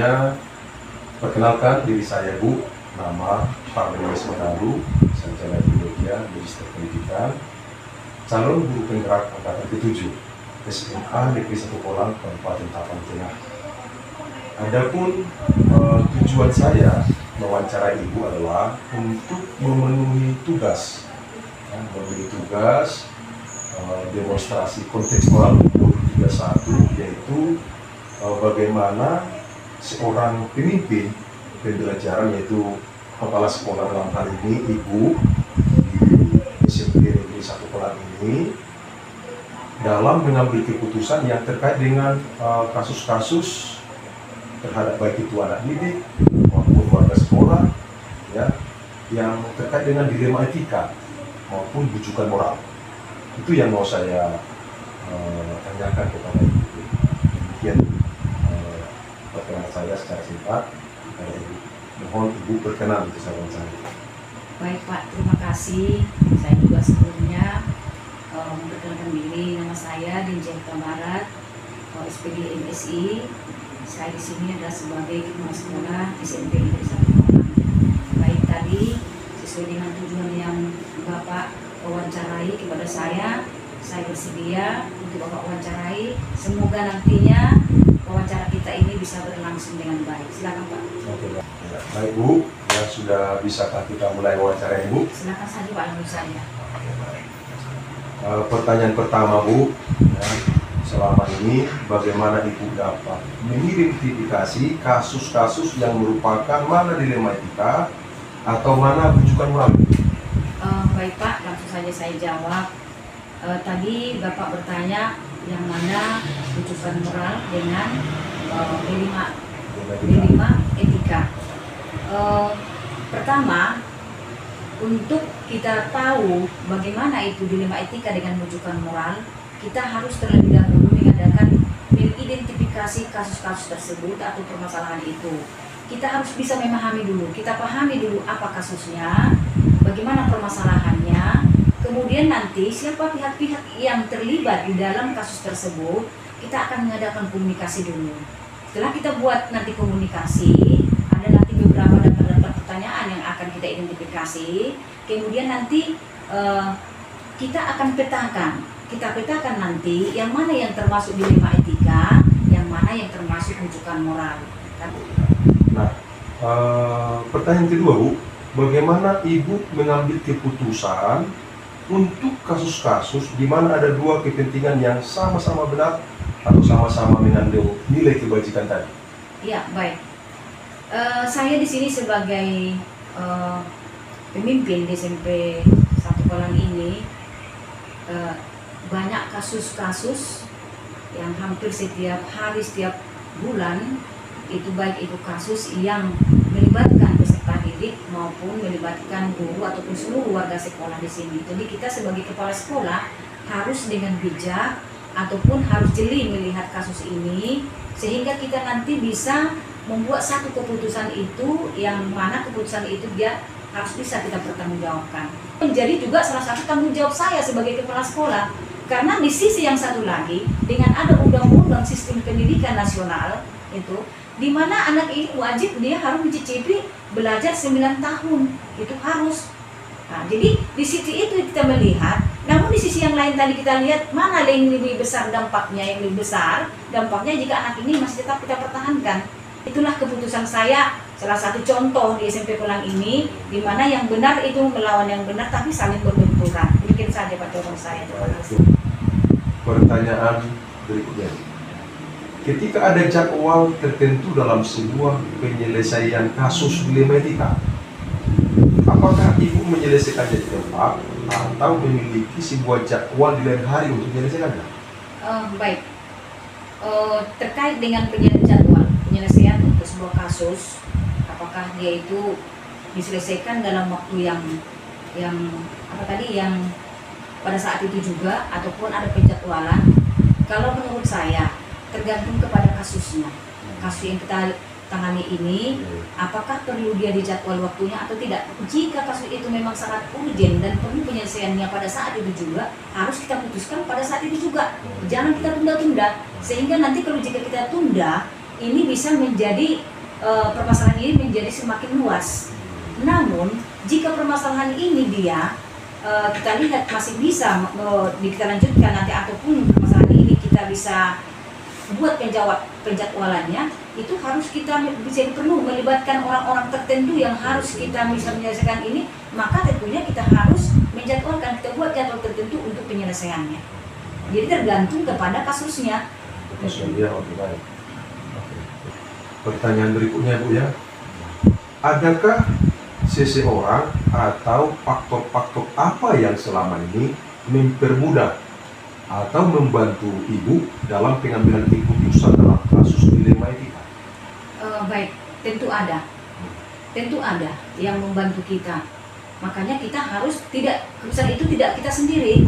Sebelumnya, perkenalkan diri saya Bu, nama Parmenas Madalu, sarjana filologi, Magister Pendidikan, calon guru penggerak angkatan ke-7, SMA Negeri 1 Kolang, Kabupaten Tapang Tengah. Adapun tujuan saya mewawancarai Ibu adalah untuk memenuhi tugas, demonstrasi kontekstual 2031, yaitu bagaimana seorang pemimpin pembelajaran, yaitu kepala sekolah dalam hal ini Ibu di SMP Negeri 1 Kolang ini, dalam mengambil keputusan yang terkait dengan kasus-kasus terhadap baik itu anak didik maupun warga sekolah, ya, yang terkait dengan dilema etika maupun bujukan moral. Itu yang mau saya tanyakan kepada Ibu. Demikian perkenalan saya secara singkat kepada Ibu. Mohon Ibu berkenan untuk saya wawancara. Baik Pak, terima kasih. Saya juga sebelumnya memperkenalkan diri. Nama saya Dinjen Barat, SPD MSI. Saya di sini adalah sebagai kepala sekolah SMP Negeri 1 Kolang. Baik, tadi sesuai dengan tujuan yang Bapak wawancarai kepada saya bersedia untuk Bapak wawancarai. Semoga nantinya wawancara kita ini bisa berlangsung dengan baik. Silakan Pak. Oke, baik Bu, ya sudah bisakah kita mulai wawancara Ibu? Silakan saja Pak, menurut saya. Pertanyaan pertama Bu, ya, selama ini bagaimana Ibu dapat mengidentifikasi kasus-kasus yang merupakan mana dilema etika atau mana bujukan moral? Baik Pak, langsung saja saya jawab. Tadi Bapak bertanya yang mana bujukan moral dengan dilema etika. Pertama, untuk kita tahu bagaimana itu dilema etika dengan bujukan moral, kita harus terlebih dahulu mengidentifikasi kasus-kasus tersebut atau permasalahan itu. Kita harus bisa memahami dulu, kita pahami dulu apa kasusnya, bagaimana permasalahannya, kemudian nanti siapa pihak-pihak yang terlibat di dalam kasus tersebut, kita akan mengadakan komunikasi dulu. Setelah kita buat nanti komunikasi, ada nanti beberapa daftar-daftar pertanyaan yang akan kita identifikasi, kemudian nanti kita akan petakan. Kita petakan nanti yang mana yang termasuk dilema etika, yang mana yang termasuk bujukan moral. Nah, pertanyaan kedua Bu, bagaimana Ibu mengambil keputusan untuk kasus-kasus di mana ada dua kepentingan yang sama-sama benar atau sama-sama mengandung nilai kebajikan tadi? Ya, baik. Saya di sini sebagai pemimpin di SMP 1 Kolang ini, banyak kasus-kasus yang hampir setiap hari, setiap bulan, itu baik itu kasus yang melibatkan peserta didik maupun melibatkan guru ataupun seluruh warga sekolah di sini. Jadi kita sebagai kepala sekolah harus dengan bijak ataupun harus jeli melihat kasus ini, sehingga kita nanti bisa membuat satu keputusan itu, yang mana keputusan itu dia harus bisa kita pertanggungjawabkan. Menjadi juga salah satu tanggung jawab saya sebagai kepala sekolah. Karena di sisi yang satu lagi, dengan ada undang-undang sistem pendidikan nasional itu, di mana anak ini wajib dia harus mencicipi belajar 9 tahun, itu harus. Nah, jadi di sisi itu kita melihat, namun di sisi yang lain tadi kita lihat mana yang lebih besar dampaknya, yang lebih besar dampaknya jika anak ini masih tetap kita pertahankan. Itulah keputusan saya, salah satu contoh di SMP Kolang ini, di mana yang benar itu melawan yang benar tapi saling berbenturan. Demikian saja Pak jawaban saya. Terima kasih. Pertanyaan berikutnya, ketika ada jadwal tertentu dalam sebuah penyelesaian kasus dilema etika, apakah Ibu menyelesaikannya di tempat atau memiliki sebuah jadwal di lain hari untuk menyelesaikannya? Baik, terkait dengan penyelesaian untuk sebuah kasus, apakah dia itu diselesaikan dalam waktu yang pada saat itu juga ataupun ada penjadwalan? Kalau menurut saya tergantung kepada kasusnya. Kasus yang kita tangani ini, apakah perlu dia dijadwal waktunya atau tidak? Jika kasus itu memang sangat urgent dan perlu penyelesaiannya pada saat itu juga, harus kita putuskan pada saat itu juga. Jangan kita tunda-tunda, sehingga nanti kalau jika kita tunda, ini bisa menjadi permasalahan ini menjadi semakin luas. Namun jika permasalahan ini dia kita lihat masih bisa kita lanjutkan nanti, ataupun permasalahan ini kita bisa buat penjadwalannya, itu harus kita bisa perlu melibatkan orang-orang tertentu yang harus kita bisa menyelesaikan ini, maka tentunya kita harus menjadwalkan, kita buat jadwal tertentu untuk penyelesaiannya. Jadi tergantung kepada kasusnya. Kasusnya oke, baik. Oke. Pertanyaan berikutnya Bu ya, adakah seseorang atau faktor-faktor apa yang selama ini mempermudah atau membantu Ibu dalam pengambilan keputusan dalam kasus dilema etika? Baik, tentu ada yang membantu kita. Makanya kita harus keputusan itu tidak kita sendiri.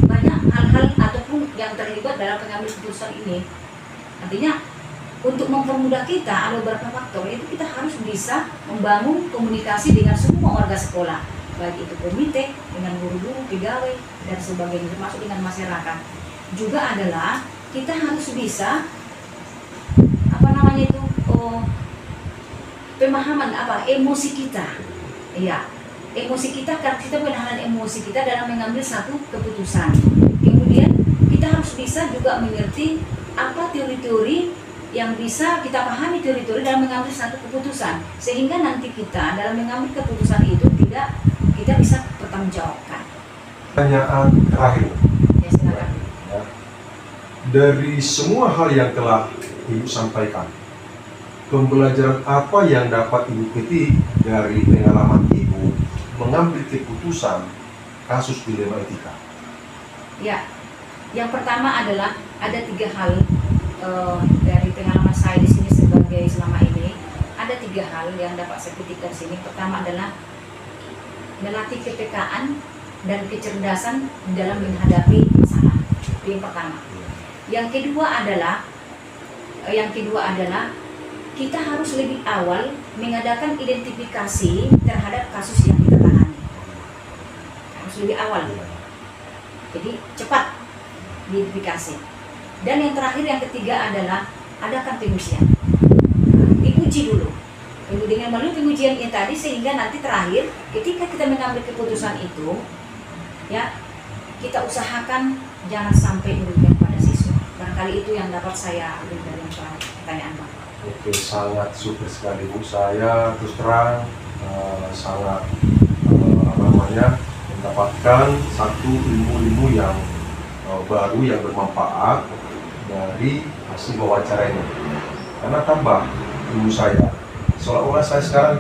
Banyak hal-hal ataupun yang terlibat dalam pengambil keputusan ini. Artinya untuk mempermudah kita ada beberapa faktor, itu kita harus bisa membangun komunikasi dengan semua warga sekolah, baik itu komite, dengan guru-guru, pegawai, dan sebagainya, termasuk dengan masyarakat. Juga adalah kita harus bisa pemahaman emosi kita, iya, emosi kita, karena kita menahan emosi kita dalam mengambil satu keputusan. Kemudian kita harus bisa juga mengerti apa teori-teori yang bisa kita pahami, teori-teori dalam mengambil satu keputusan, sehingga nanti kita dalam mengambil keputusan itu kita bisa bertanggungjawabkan. Pertanyaan terakhir. Ya, silakan. Ya. Dari semua hal yang telah Ibu sampaikan, pembelajaran apa yang dapat Ibu petik dari pengalaman Ibu mengambil keputusan kasus dilema etika? Ya, yang pertama adalah ada 3 hal dari pengalaman saya di sini sebagai selama ini. Ada 3 hal yang dapat saya petik dari sini. Pertama adalah melatih kepekaan dan kecerdasan dalam menghadapi masalah. Itu yang pertama. Yang kedua adalah kita harus lebih awal mengadakan identifikasi terhadap kasus yang kita tangani. Harus lebih awal. Jadi cepat identifikasi. Dan yang terakhir, yang ketiga adalah adakan pengujian. Diuji dulu. Dengan melalui pengujian ini tadi, sehingga nanti terakhir ketika kita mengambil keputusan itu, ya, kita usahakan jangan sampai merugikan pada siswa. Barangkali itu yang dapat saya ambil dari pertanyaan Bapak. Oke, sangat super sekali Bu. Saya terus terang sangat mendapatkan satu ilmu-ilmu yang baru yang bermanfaat dari hasil wawancara ini. Karena tambah ilmu saya, seolah-olah saya sekarang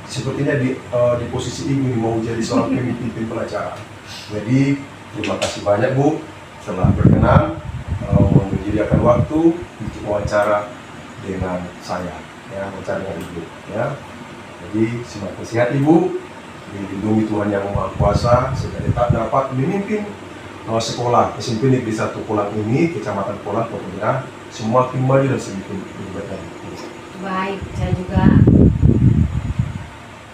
sepertinya di posisi Ibu mau jadi seorang pemimpin pelajaran. Jadi terima kasih banyak Bu telah berkenan menyediakan waktu untuk wawancara dengan saya, ya, wawancara dengan Ibu, ya. Jadi semakin sehat Ibu, dilindungi Tuhan Yang Maha Kuasa, sehingga tetap dapat memimpin sekolah SMP Negeri 1 Pulang ini, Kecamatan Pulang, Kota semakin maju dan semakin lebih baik. Baik, saya juga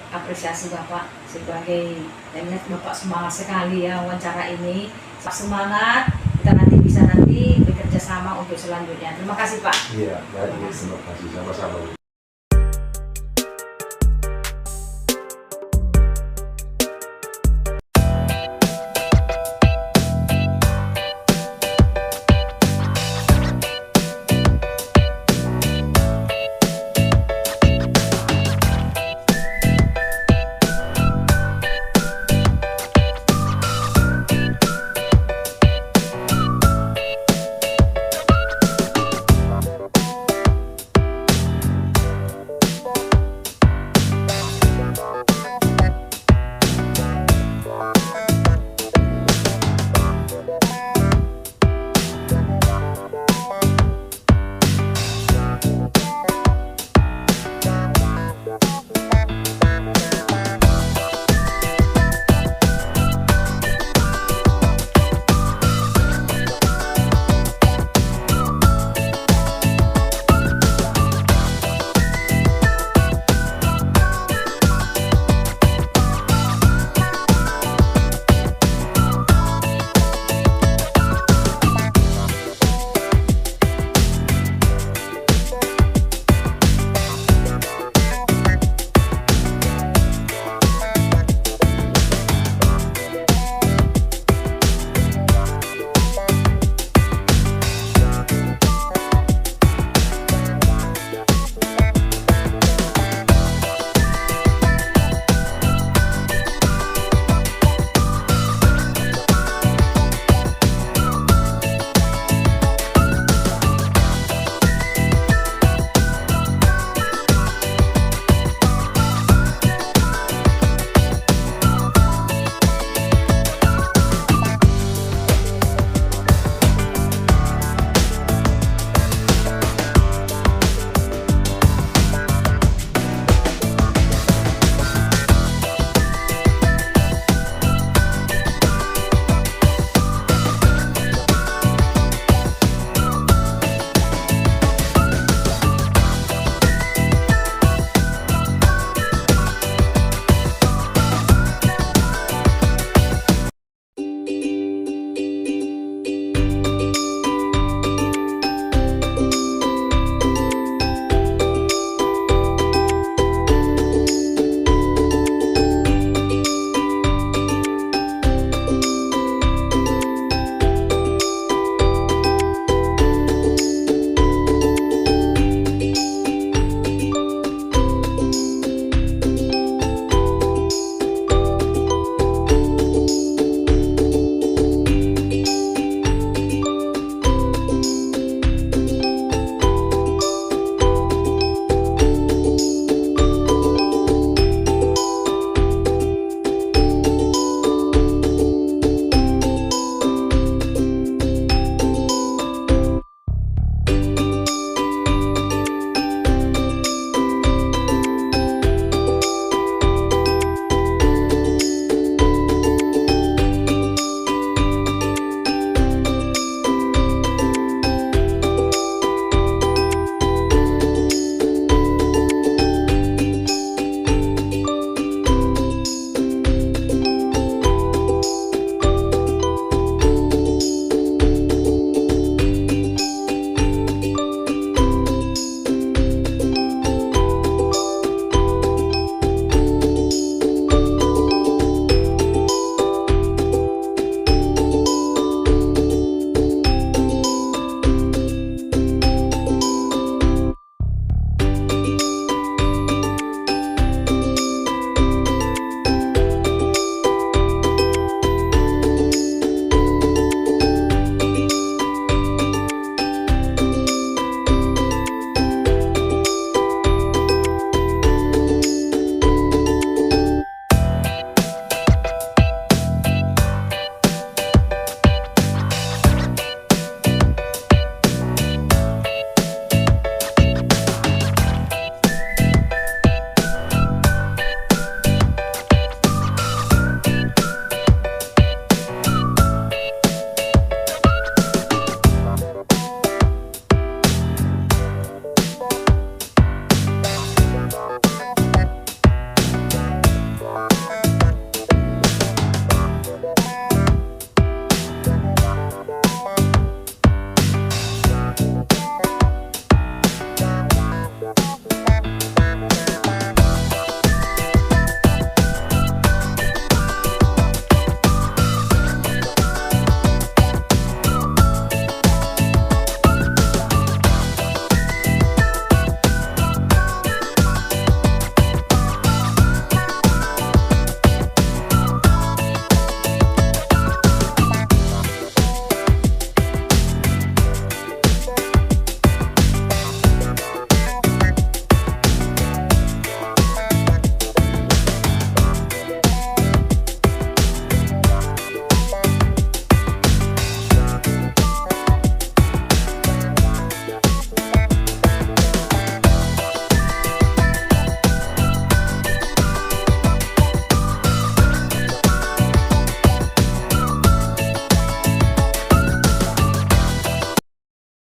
apresiasi Bapak sebagai, saya lihat Bapak semangat sekali ya wawancara ini. Semangat, kita nanti bisa bekerja sama untuk selanjutnya. Terima kasih Pak. Iya, baik, terima kasih sama-sama.